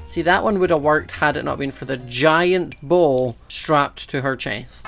See, that one would have worked had it not been for the giant bow strapped to her chest.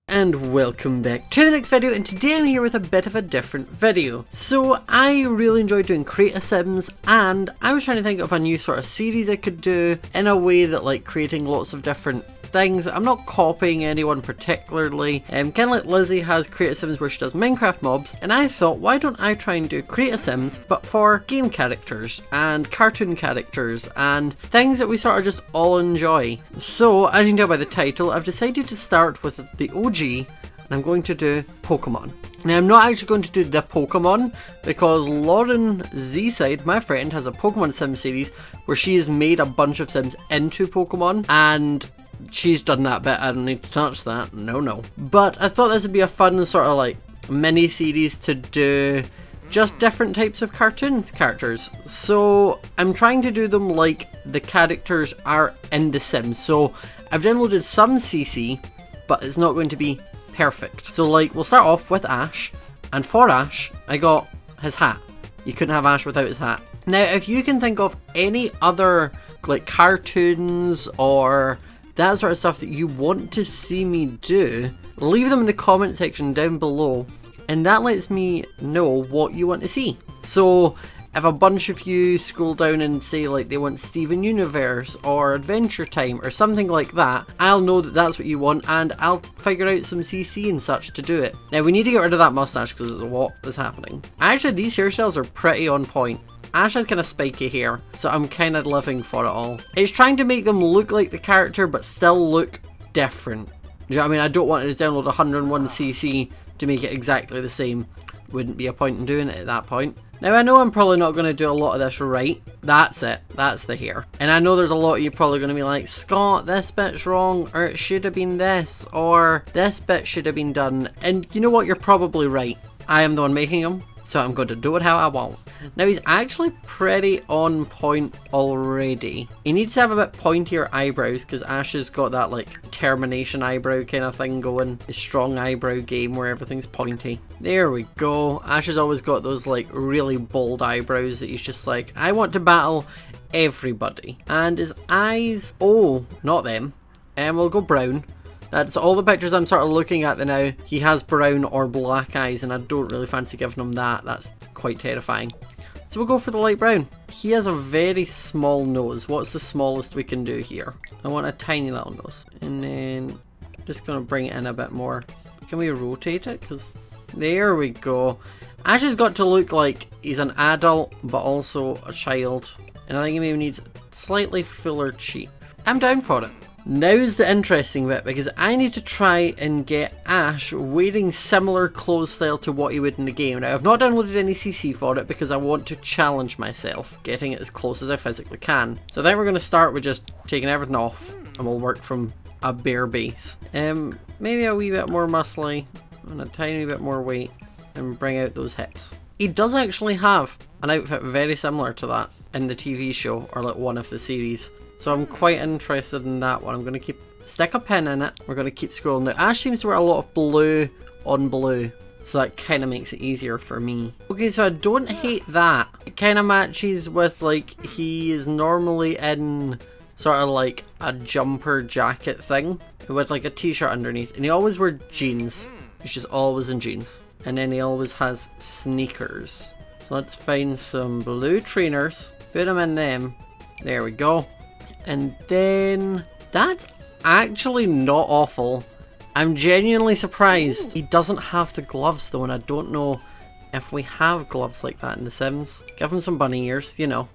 And welcome back to the next video, and today I'm here with a bit of a different video. So I really enjoyed doing Create a Sims, and I was trying to think of a new sort of series I could do in a way that like creating lots of different things. I'm not copying anyone particularly, kind of like Lizzie has Create a Sims where she does Minecraft mobs, and I thought, why don't I try and do Create a Sims but for game characters and cartoon characters and things that we sort of just all enjoy. So as you can tell by the title, I've decided to start with the OG, and I'm going to do Pokemon. Now, I'm not actually going to do the Pokemon because Lauren Z-Side, my friend, has a Pokemon Sim series where she has made a bunch of Sims into Pokemon, and she's done that bit. I don't need to touch that. No. But I thought this would be a fun sort of like mini series to do just different types of characters. So I'm trying to do them like the characters are in The Sims. So I've downloaded some CC, but it's not going to be perfect. So like we'll start off with Ash, and for Ash I got his hat. You couldn't have Ash without his hat. Now if you can think of any other like cartoons or that sort of stuff that you want to see me do, leave them in the comment section down below, and that lets me know what you want to see. So if a bunch of you scroll down and say like they want Steven Universe or Adventure Time or something like that, I'll know that that's what you want, and I'll figure out some CC and such to do it. Now we need to get rid of that mustache because there's a lot that's happening. Actually, these hairstyles are pretty on point. Ash has kind of spiky hair, so I'm kind of living for it all. It's trying to make them look like the character but still look different. Do you know what I mean? I don't want it to download 101cc to make it exactly the same. Wouldn't be a point in doing it at that point. Now I know I'm probably not going to do a lot of this right. That's it. That's the hair. And I know there's a lot of you probably going to be like, Scott, this bit's wrong, or it should have been this, or this bit should have been done. And you know what? You're probably right. I am the one making them, so I'm going to do it how I want. Now he's actually pretty on point already. He needs to have a bit pointier eyebrows because Ash has got that like termination eyebrow kind of thing going. The strong eyebrow game where everything's pointy. There we go. Ash has always got those like really bold eyebrows that he's just like, I want to battle everybody. And his eyes, oh, not them. And we'll go brown. That's all the pictures I'm sort of looking at now. He has brown or black eyes, and I don't really fancy giving him that. That's quite terrifying. So we'll go for the light brown. He has a very small nose. What's the smallest we can do here? I want a tiny little nose. And then just going to bring it in a bit more. Can we rotate it? Because there we go. Ash has got to look like he's an adult, but also a child. And I think he maybe needs slightly fuller cheeks. I'm down for it. Now's the interesting bit, because I need to try and get Ash wearing similar clothes style to what he would in the game. Now, I've not downloaded any CC for it because I want to challenge myself, getting it as close as I physically can. So I think we're going to start with just taking everything off, and we'll work from a bare base. Maybe a wee bit more muscly, and a tiny bit more weight, and bring out those hips. He does actually have an outfit very similar to that in the TV show, or like one of the series. So I'm quite interested in that one. I'm going to stick a pin in it. We're going to keep scrolling. Now Ash seems to wear a lot of blue on blue, so that kind of makes it easier for me. Okay, so I don't hate that. It kind of matches with like he is normally in sort of like a jumper jacket thing with like a t-shirt underneath, and he always wears jeans. He's just always in jeans, and then he always has sneakers. So let's find some blue trainers, put them in them. There we go. And then that's actually not awful. I'm genuinely surprised he doesn't have the gloves though, and I don't know if we have gloves like that in The Sims. Give him some bunny ears, you know.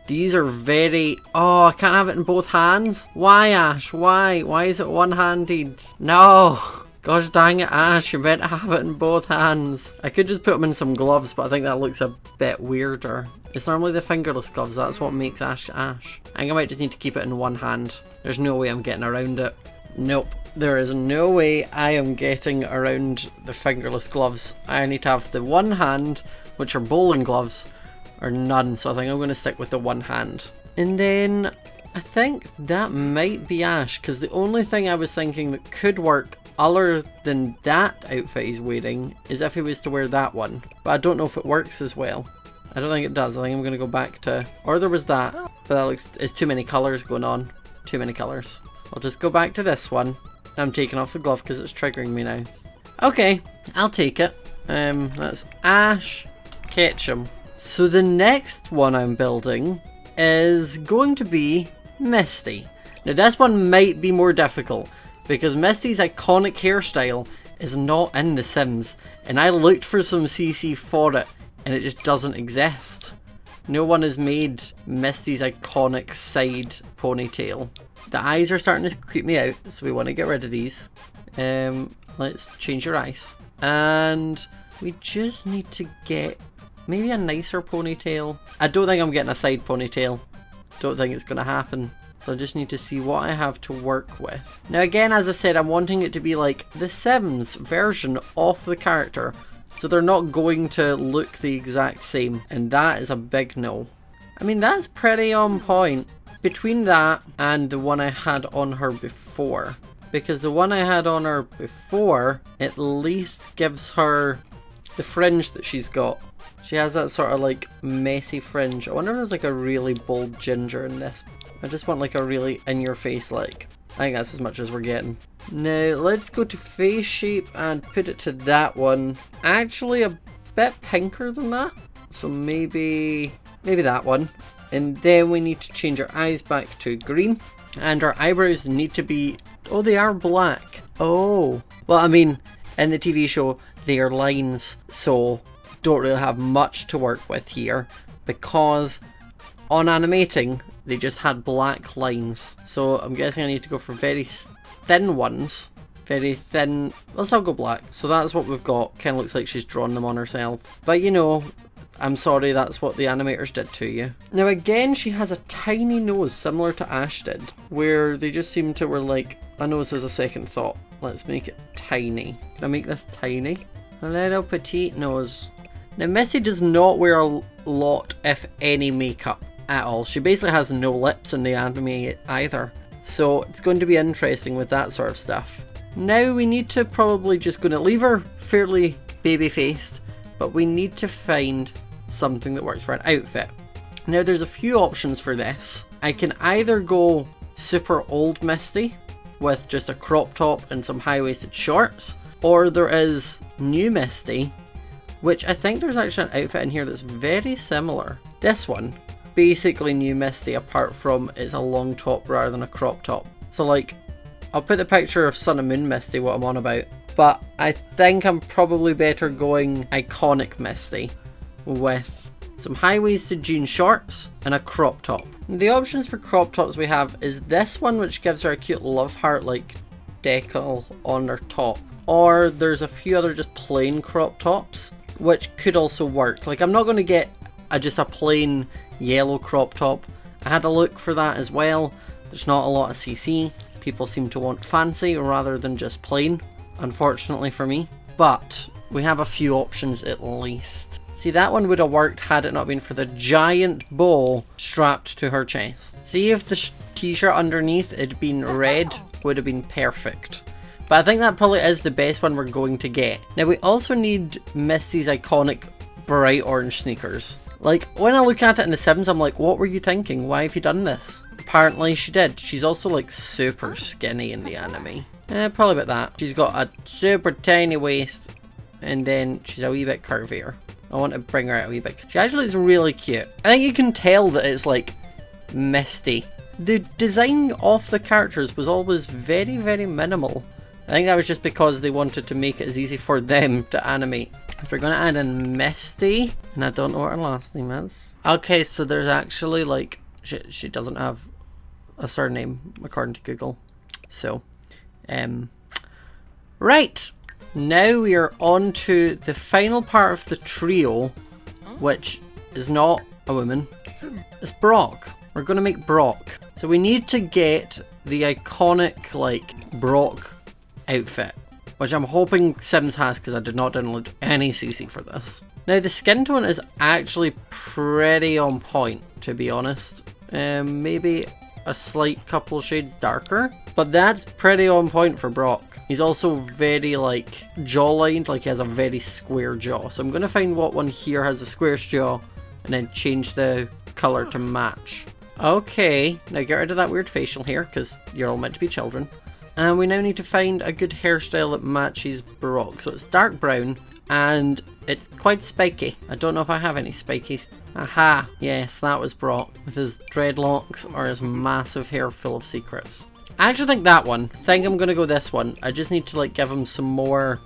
These are very... Oh, I can't have it in both hands. Why, Ash? Why? Why is it one-handed? No. Gosh dang it, Ash. You're meant to have it in both hands. I could just put them in some gloves, but I think that looks a bit weirder. It's normally the fingerless gloves. That's what makes Ash Ash. I think I might just need to keep it in one hand. There's no way I'm getting around it. Nope. There is no way I am getting around the fingerless gloves. I need to have the one hand, which are bowling gloves, or none. So I think I'm going to stick with the one hand. And then I think that might be Ash, because the only thing I was thinking that could work other than that outfit he's wearing is if he was to wear that one. But I don't know if it works as well. I don't think it does. I think I'm going to go back to... Or there was that. But that looks... It's too many colours going on. Too many colours. I'll just go back to this one. I'm taking off the glove because it's triggering me now. Okay, I'll take it. That's Ash Ketchum. So the next one I'm building is going to be Misty. Now this one might be more difficult because Misty's iconic hairstyle is not in The Sims, and I looked for some CC for it and it just doesn't exist. No one has made Misty's iconic side ponytail. The eyes are starting to creep me out, so we want to get rid of these. Let's change your eyes. And we just need to get maybe a nicer ponytail. I don't think I'm getting a side ponytail. Don't think it's going to happen. So I just need to see what I have to work with. Now again, as I said, I'm wanting it to be like the Sims version of the character. So they're not going to look the exact same. And that is a big no. I mean, that's pretty on point. Between that and the one I had on her before. Because the one I had on her before at least gives her the fringe that she's got. She has that sort of like messy fringe. I wonder if there's like a really bold ginger in this. I just want like a really in your face like. I think that's as much as we're getting. Now let's go to face shape and put it to that one. Actually a bit pinker than that. So maybe that one. And then we need to change our eyes back to green. And our eyebrows need to be... Oh, they are black. Oh. Well, I mean, in the TV show, they are lines. So, don't really have much to work with here. Because on animating, they just had black lines. So, I'm guessing I need to go for very thin ones. Very thin... Let's all go black. So, that's what we've got. Kind of looks like she's drawn them on herself. But, you know... I'm sorry, that's what the animators did to you. Now again, she has a tiny nose similar to Ash did, where they just seem to were like, a nose is a second thought. Let's make it tiny. Can I make this tiny? A little petite nose. Now Missy does not wear a lot, if any, makeup at all. She basically has no lips in the anime either. So it's going to be interesting with that sort of stuff. Now we need to probably just going to leave her fairly baby-faced, but we need to find something that works for an outfit. Now there's a few options for this. I can either go super old Misty with just a crop top and some high-waisted shorts, or there is new Misty, which I think there's actually an outfit in here that's very similar. This one, basically new Misty apart from it's a long top rather than a crop top. So like, I'll put the picture of Sun and Moon Misty, what I'm on about, but I think I'm probably better going iconic Misty with some high-waisted jean shorts and a crop top. The options for crop tops we have is this one, which gives her a cute love heart like decal on her top, or there's a few other just plain crop tops which could also work. Like, I'm not going to get just a plain yellow crop top. I had a look for that as well. There's not a lot of CC. People seem to want fancy rather than just plain, unfortunately for me. But we have a few options at least. See, that one would have worked had it not been for the giant bow strapped to her chest. See, if the t-shirt underneath had been red, would have been perfect. But I think that probably is the best one we're going to get. Now we also need Misty's iconic bright orange sneakers. Like, when I look at it in The Sims, I'm like, what were you thinking? Why have you done this? Apparently she did. She's also like super skinny in the anime. Probably about that. She's got a super tiny waist, and then she's a wee bit curvier. I want to bring her out a wee bit. She actually is really cute. I think you can tell that it's like Misty. The design of the characters was always very, very minimal. I think that was just because they wanted to make it as easy for them to animate. If we're going to add in Misty, and I don't know what her last name is. Okay, so there's actually like, she doesn't have a surname according to Google. So, right. Now we are on to the final part of the trio, which is not a woman. It's Brock. We're going to make Brock. So we need to get the iconic, like, Brock outfit, which I'm hoping Sims has because I did not download any CC for this. Now the skin tone is actually pretty on point, to be honest. Maybe a slight couple shades darker, but that's pretty on point for Brock. He's also very like jaw-lined, like he has a very square jaw. So I'm going to find what one here has a square jaw and then change the color to match. Okay, now get rid of that weird facial hair because you're all meant to be children. And we now need to find a good hairstyle that matches Brock. So it's dark brown and it's quite spiky. I don't know if I have any spikies. Aha, yes, that was Brock with his dreadlocks or his massive hair full of secrets. I actually think that one. I think I'm going to go this one. I just need to like give him some more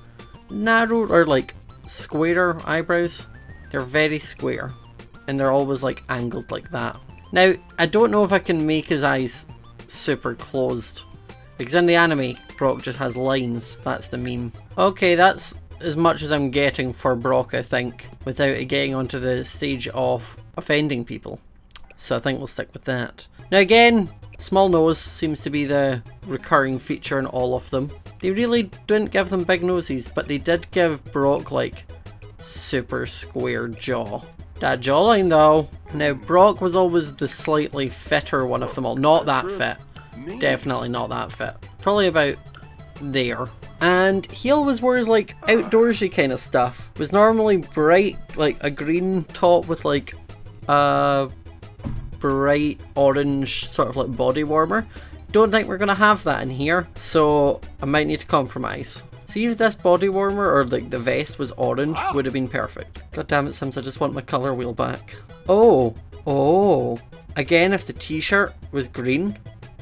narrow or like squarer eyebrows. They're very square and they're always like angled like that. Now, I don't know if I can make his eyes super closed because in the anime, Brock just has lines. That's the meme. Okay, that's as much as I'm getting for Brock, I think, without it getting onto the stage of offending people. So I think we'll stick with that. Now again, small nose seems to be the recurring feature in all of them. They really didn't give them big noses, but they did give Brock like super square jaw. That jawline though. Now Brock was always the slightly fitter one of them all. Not that fit. Definitely not that fit. Probably about there. And he always wears like outdoorsy kind of stuff. It was normally bright, like a green top with like a bright orange sort of like body warmer. Don't think we're gonna have that in here, so I might need to compromise. See if this body warmer or like the vest was orange, would have been perfect. God damn it, Sims, I just want my colour wheel back. Oh. Again, if the t-shirt was green,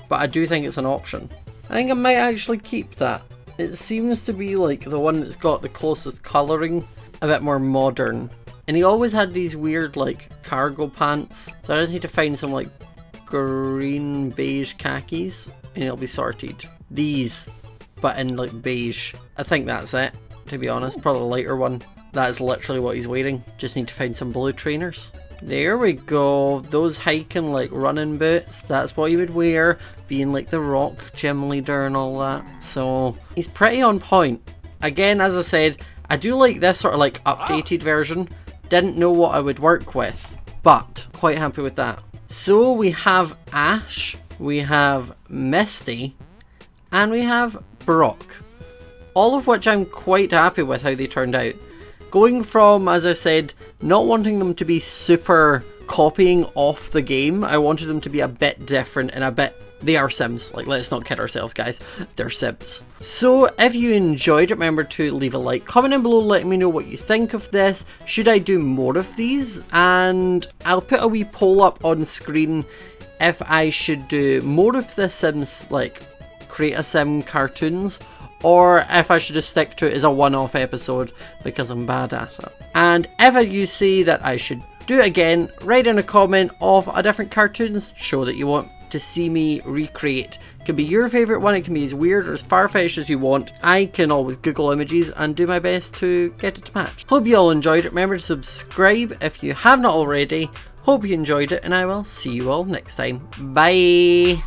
but I do think it's an option. I think I might actually keep that. It seems to be like the one that's got the closest colouring, a bit more modern. And he always had these weird like cargo pants. So I just need to find some like green beige khakis and it'll be sorted. These, but in like beige. I think that's it, to be honest. Probably a lighter one. That is literally what he's wearing. Just need to find some blue trainers. There we go. Those hiking like running boots, that's what he would wear, being like the rock gym leader and all that. So he's pretty on point. Again, as I said, I do like this sort of like updated version. Didn't know what I would work with, but quite happy with that. So we have Ash, we have Misty, and we have Brock. All of which I'm quite happy with how they turned out. Going from, as I said, not wanting them to be super copying off the game, I wanted them to be a bit different and a bit... They are Sims, like let's not kid ourselves guys, they're Sims. So if you enjoyed it, remember to leave a like, comment down below letting me know what you think of this. Should I do more of these? And I'll put a wee poll up on screen if I should do more of the Sims, like Create a Sim cartoons, or if I should just stick to it as a one-off episode because I'm bad at it. And if you see that I should do it again, write in a comment of a different cartoons show that you want to see me recreate. It can be your favourite one, it can be as weird or as far-fetched as you want. I can always Google images and do my best to get it to match. Hope you all enjoyed it. Remember to subscribe if you have not already. Hope you enjoyed it and I will see you all next time. Bye!